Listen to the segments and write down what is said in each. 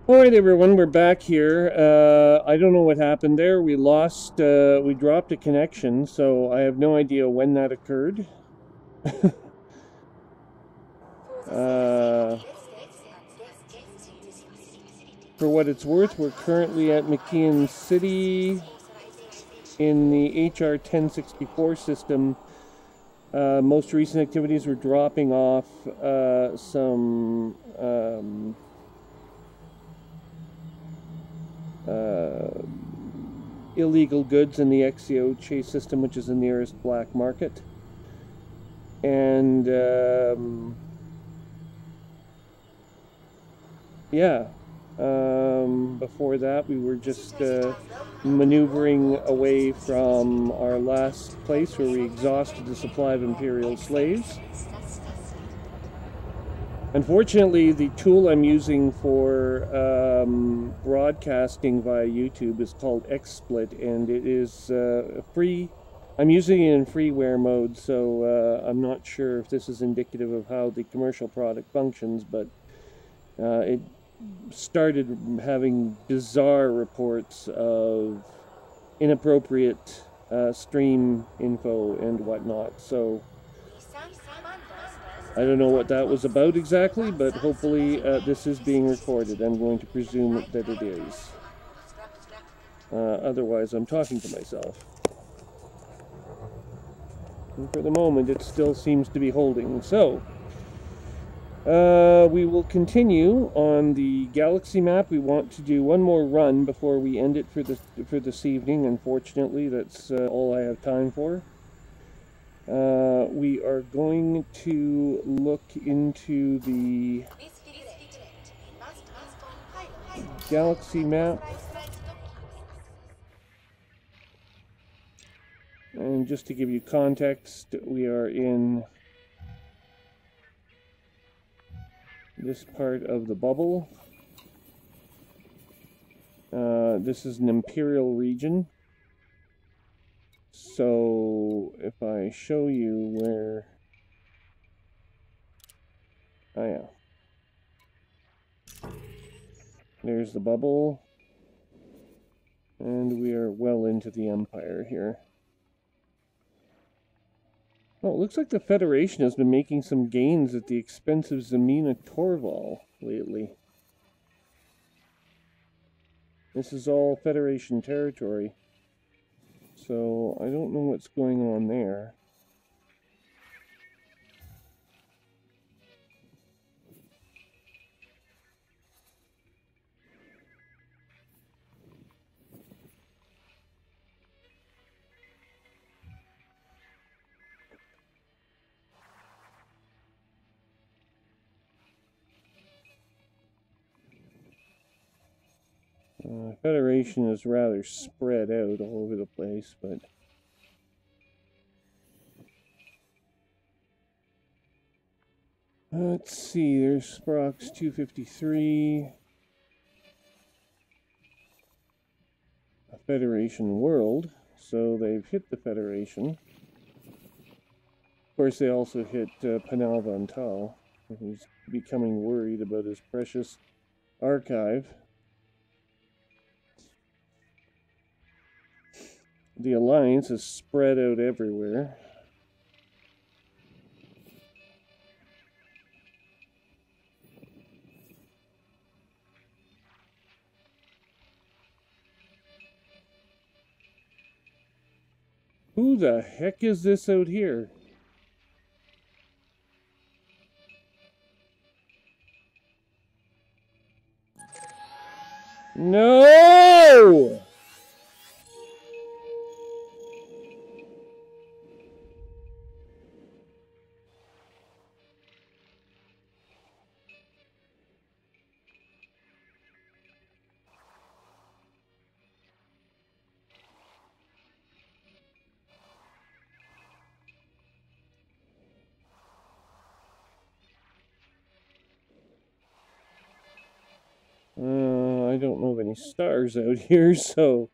Alright everyone, we're back here. I don't know what happened there. We dropped a connection, so I have no idea when that occurred. For what it's worth, we're currently at McKeon City in the HR 1064 system. Most recent activities were dropping off some illegal goods in the XCO chase system, which is the nearest black market. And yeah, before that we were just maneuvering away from our last place where we exhausted the supply of Imperial slaves. Unfortunately, the tool I'm using for broadcasting via YouTube is called XSplit, and it is free. I'm using it in freeware mode, so I'm not sure if this is indicative of how the commercial product functions, but it started having bizarre reports of inappropriate stream info and whatnot, so I don't know what that was about exactly, but hopefully this is being recorded. I'm going to presume that it is. Otherwise, I'm talking to myself. And for the moment, it still seems to be holding. So, we will continue on the galaxy map. We want to do one more run before we end it for this evening. Unfortunately, that's all I have time for. We are going to look into the galaxy map. And just to give you context, we are in this part of the bubble. This is an Imperial region. So if I show you where... Oh yeah. There's the bubble. And we are well into the Empire here. Oh, it looks like the Federation has been making some gains at the expense of Zemina Torval lately. This is all Federation territory. So, I don't know what's going on there. Federation is rather spread out all over the place, but... Let's see, there's Sprox 253. A Federation world, so they've hit the Federation. Of course, they also hit Panal Vantal, who's becoming worried about his precious archive. The Alliance is spread out everywhere. Who the heck is this out here? No! I don't know of any stars out here, so...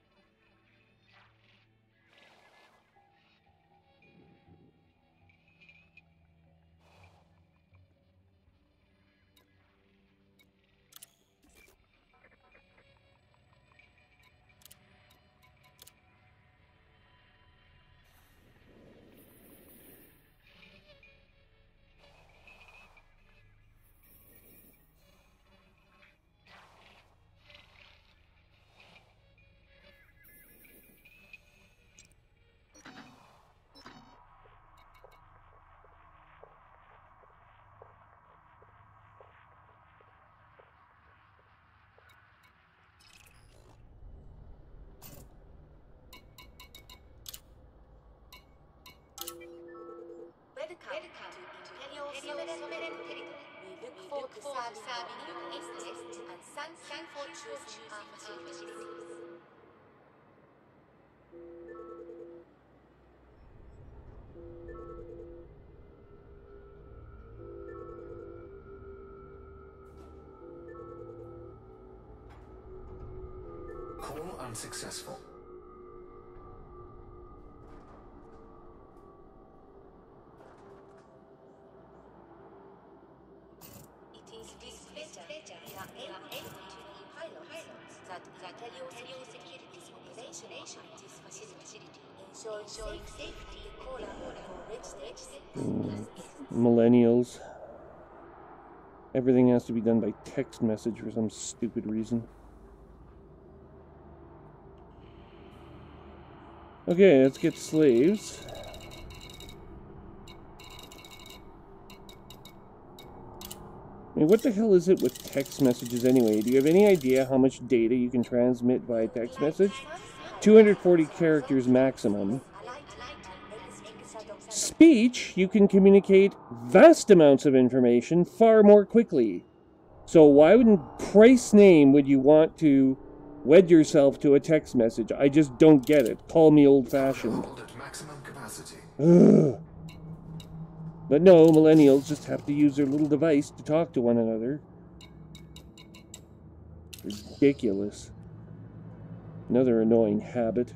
Call unsuccessful. It is this pleasure that we are able to pilots that Intelio Security's operation at this facility, ensuring safety, Millennials. Everything has to be done by text message for some stupid reason. Okay, let's get slaves. I mean, what the hell is it with text messages anyway? Do you have any idea how much data you can transmit via text message? 240 characters maximum. Speech, you can communicate vast amounts of information far more quickly. So why wouldn't Christ's name would you want to wed yourself to a text message? I just don't get it. Call me old-fashioned. Ugh. But no, millennials just have to use their little device to talk to one another. Ridiculous. Another annoying habit.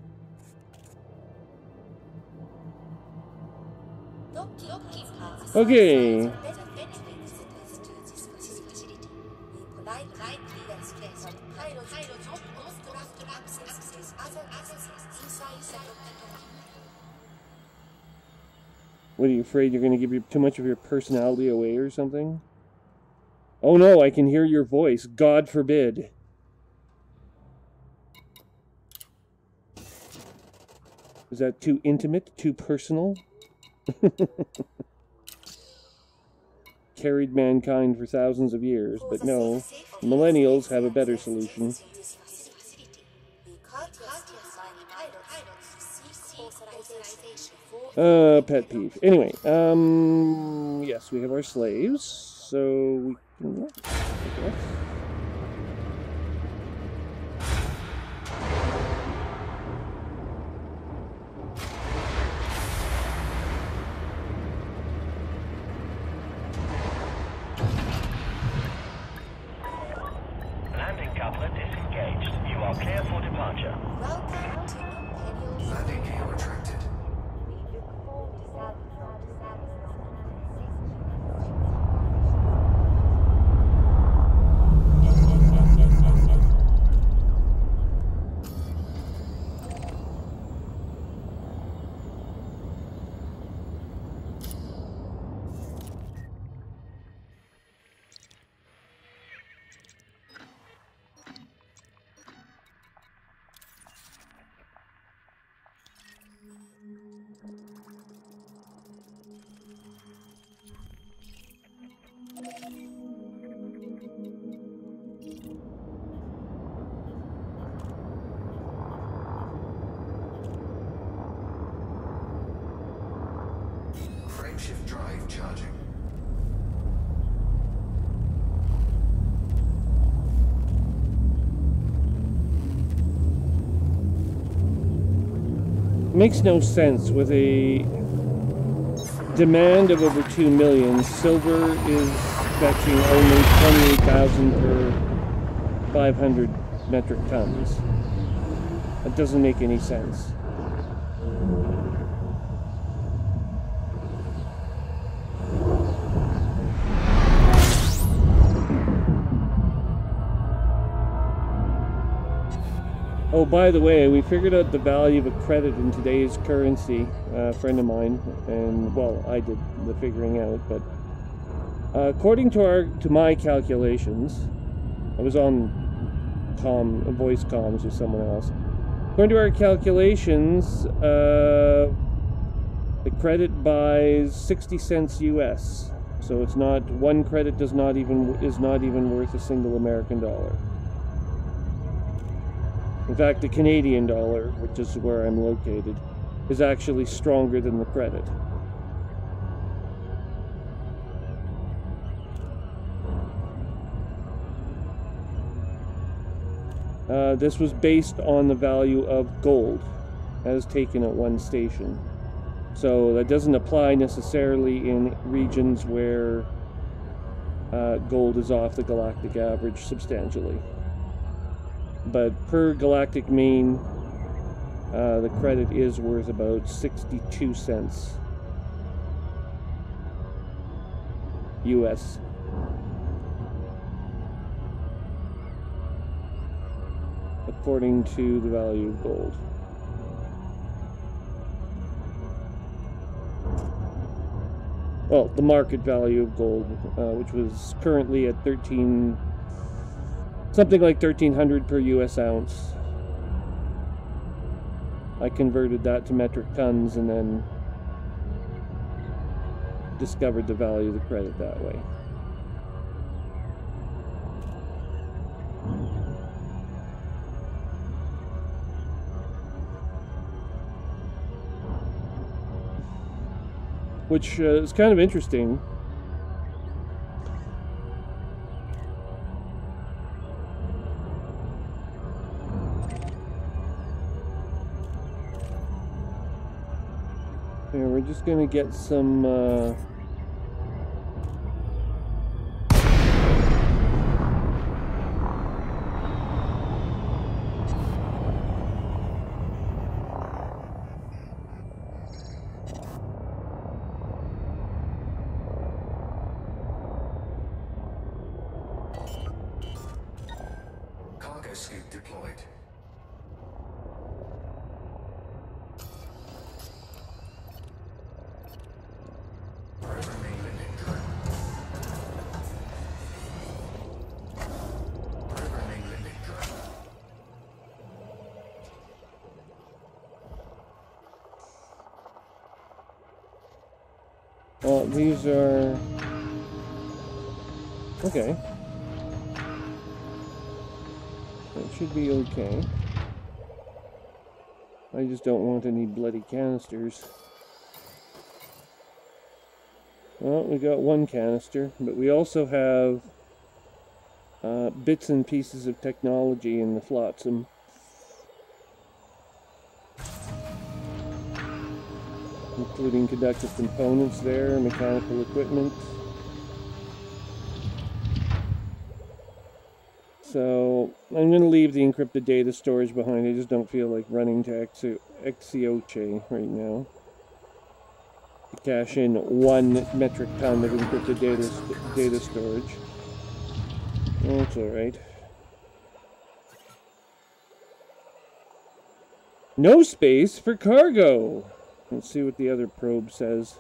Okay. What, are you afraid you're going to give too much of your personality away or something? Oh no, I can hear your voice. God forbid. Is that too intimate? Too personal? Carried mankind for thousands of years, but no. Millennials have a better solution. Pet peeve. Anyway, yes, we have our slaves, so we can... Landing coupler disengaged. You are clear for departure. Welcome to Imperial. Landing gear retracted. We look forward to serving Frameshift drive charging. Makes no sense. With a demand of over 2 million, silver is fetching only 28,000 per 500 metric tons. That doesn't make any sense. Oh, by the way, we figured out the value of a credit in today's currency. A friend of mine, and well, I did the figuring out, but according to my calculations, I was on voice comms with someone else. According to our calculations, the credit buys 60 cents US. So it's not, one credit is not even worth a single American dollar. In fact, the Canadian dollar, which is where I'm located, is actually stronger than the credit. This was based on the value of gold as taken at one station. So that doesn't apply necessarily in regions where gold is off the galactic average substantially. But per galactic mean, the credit is worth about 62 cents US. According to the value of gold. Well, the market value of gold, which was currently at something like 1,300 per US ounce. I converted that to metric tons and then discovered the value of the credit that way. Which is kind of interesting. Here, we're just going to get some Cargo scoop deployed. Programming limit drone. Programming limit drone. well, these are okay. That should be okay. I just don't want any bloody canisters. Well, we got one canister, but we also have bits and pieces of technology in the flotsam. Including conductive components there, mechanical equipment. So I'm going to leave the encrypted data storage behind. I just don't feel like running to Exioche right now. To cache in 1 metric ton of encrypted data storage. That's alright. No space for cargo! Let's see what the other probe says.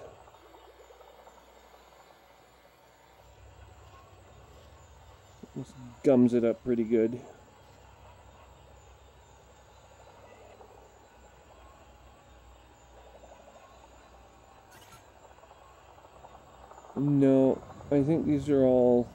This gums it up pretty good. No, I think these are all...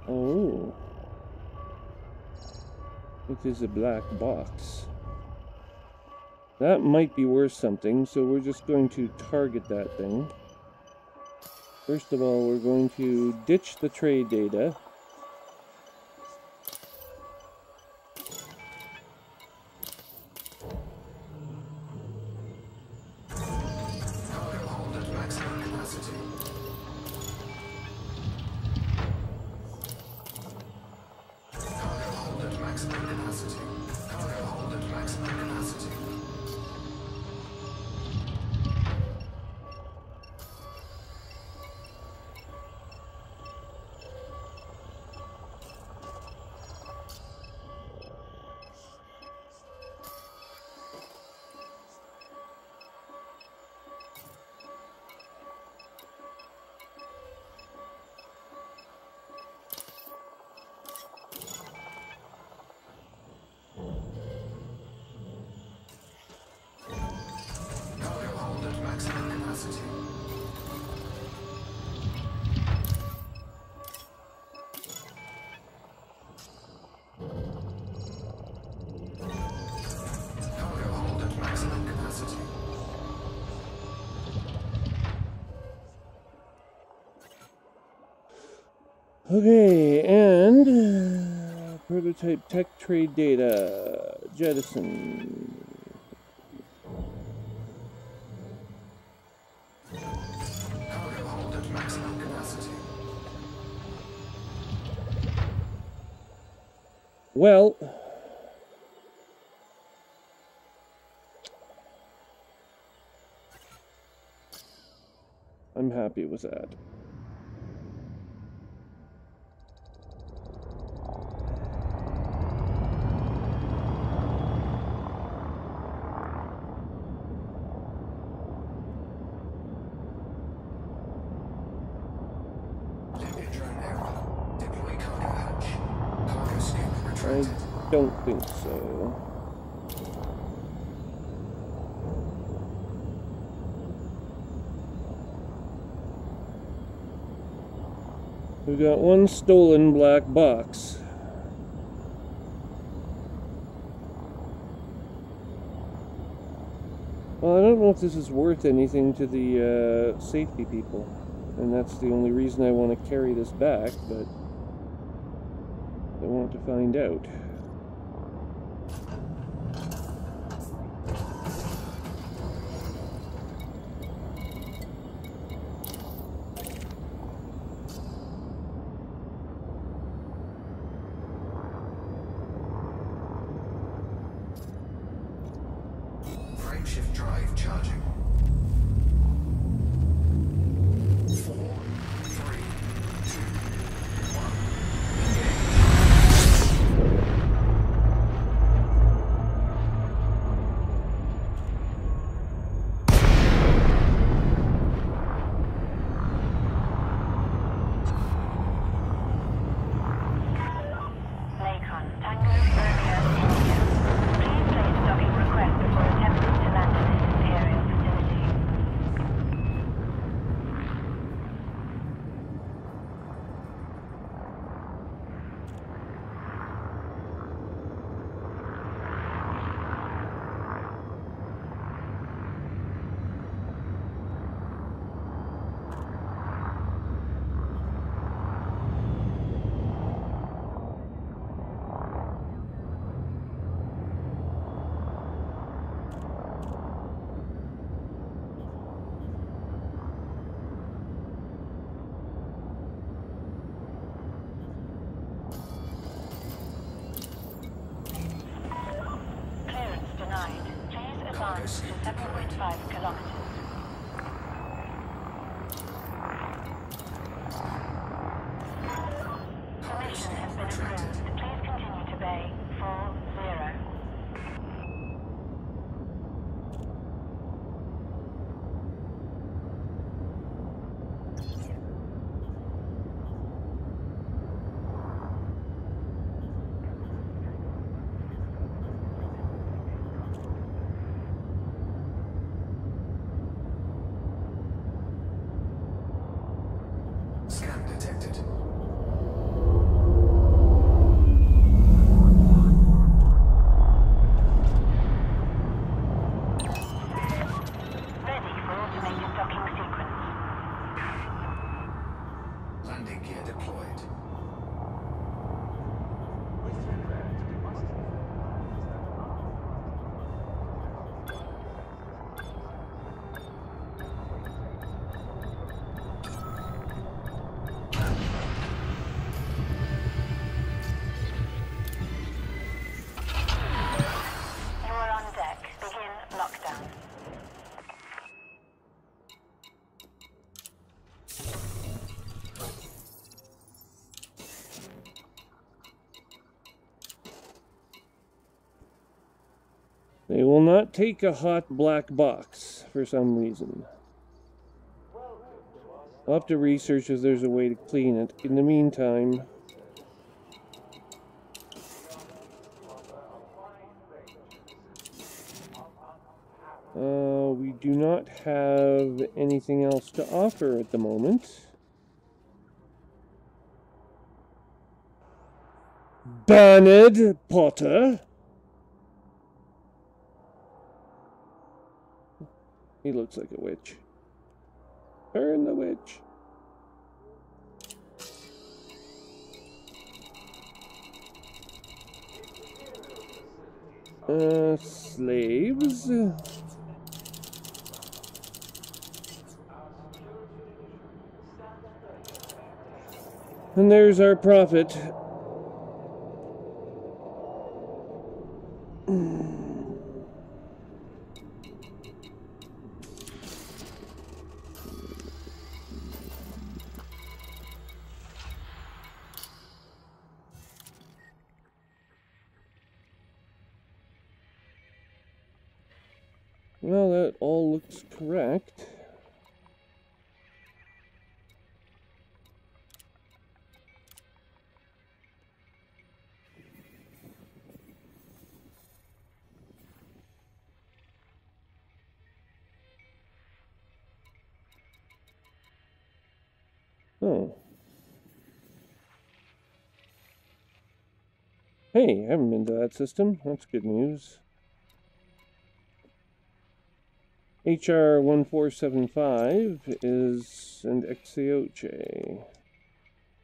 Oh. It is a black box. That might be worth something, so we're just going to target that thing. First of all, we're going to ditch the trade data. Cargo hold at maximum capacity. Cargo hold at maximum capacity. Cargo hold at maximum capacity. Okay, and prototype tech trade data jettison. Cargo hold at maximum capacity. Well, I'm happy with that. Linear drone error. Deploy cargo hatch. Cargo scoop I retracted. don't think so. We've got one stolen black box. Well, I don't know if this is worth anything to the safety people, and that's the only reason I want to carry this back, but I want to find out. Frameshift drive charging. 4, 3, 2, 1. Lakon, Tango, Romeo, India. Please place a docking request before attempting to land at this Imperial facility. Clearance denied. Please advance to 7.5 kilometers. Permission has been approved. Please continue to Bay 40. Scan detected. Ready for automated docking sequence. Landing gear deployed. You are on deck. Begin lockdown. They will not take a hot black box for some reason. I'll have to research if there's a way to clean it. In the meantime, we do not have anything else to offer at the moment. Bernard Potter. He looks like a witch. Burn the witch. Slaves. And there's our profit. Well, that all looks correct. Oh. Hey, I haven't been to that system. That's good news. HR 1475 is an XAOJ,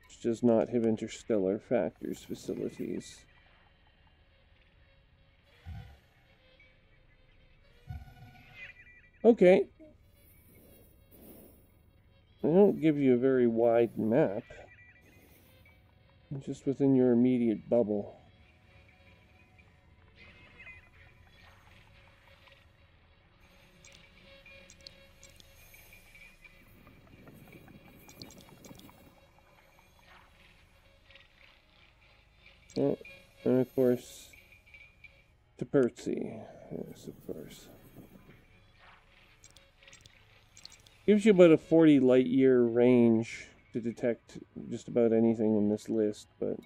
which does not have interstellar factors facilities. Okay. They don't give you a very wide map. Just within your immediate bubble. Oh, and of course, Tapertsi. Yes, of course. Gives you about a 40 light year range to detect just about anything in this list, but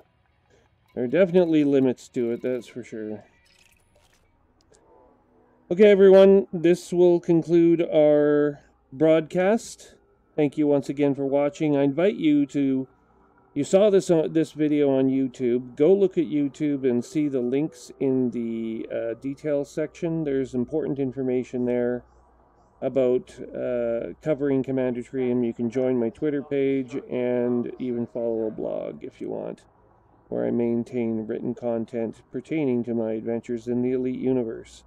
there are definitely limits to it, that's for sure. Okay, everyone, this will conclude our broadcast. Thank you once again for watching. I invite you to, you saw this video on YouTube, go look at YouTube and see the links in the details section. There's important information there about covering Commander Trium. You can join my Twitter page and even follow a blog if you want, where I maintain written content pertaining to my adventures in the Elite Universe.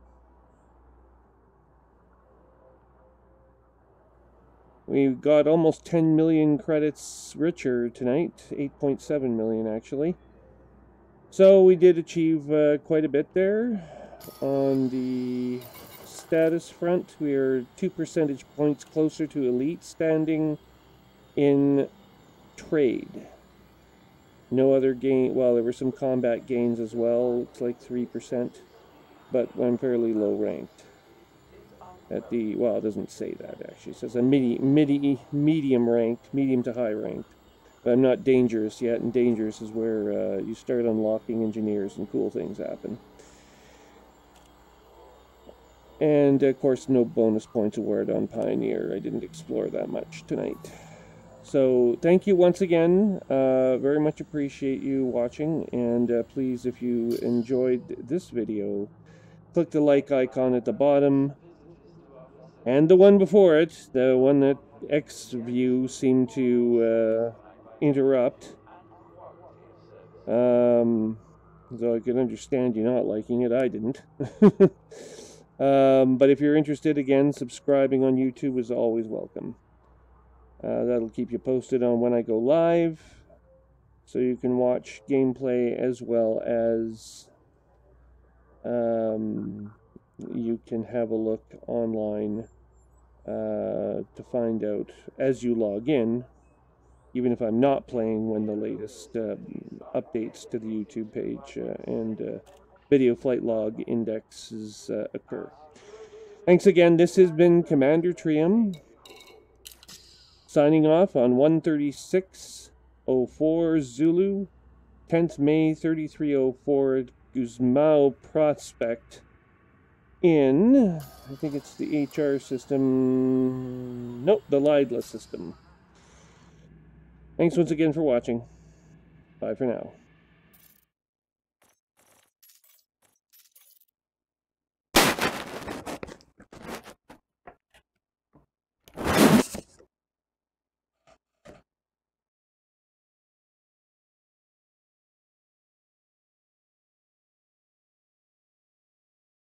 We got almost 10 million credits richer tonight, 8.7 million actually. So we did achieve quite a bit there. On the status front, we are 2 percentage points closer to elite standing in trade. No other gain, well, there were some combat gains as well, it's like 3%, but I'm fairly low ranked. At the, well, it doesn't say that actually, it says a medium ranked, medium to high ranked. But I'm not dangerous yet, and dangerous is where you start unlocking engineers and cool things happen. And of course, no bonus points awarded on Pioneer. I didn't explore that much tonight. So thank you once again. Very much appreciate you watching. And please, if you enjoyed this video, click the like icon at the bottom. And the one before it, the one that XView seemed to interrupt. Though I can understand you not liking it, I didn't. But if you're interested, again, subscribing on YouTube is always welcome. That'll keep you posted on when I go live, so you can watch gameplay as well as you can have a look online to find out as you log in, even if I'm not playing, when the latest updates to the YouTube page and video flight log indexes occur. Thanks again. This has been Commander Trium, signing off on 13604 Zulu, 10th May 3304 Guzmao Prospect in, I think it's the HR system, nope, the Lidla system. Thanks once again for watching. Bye for now.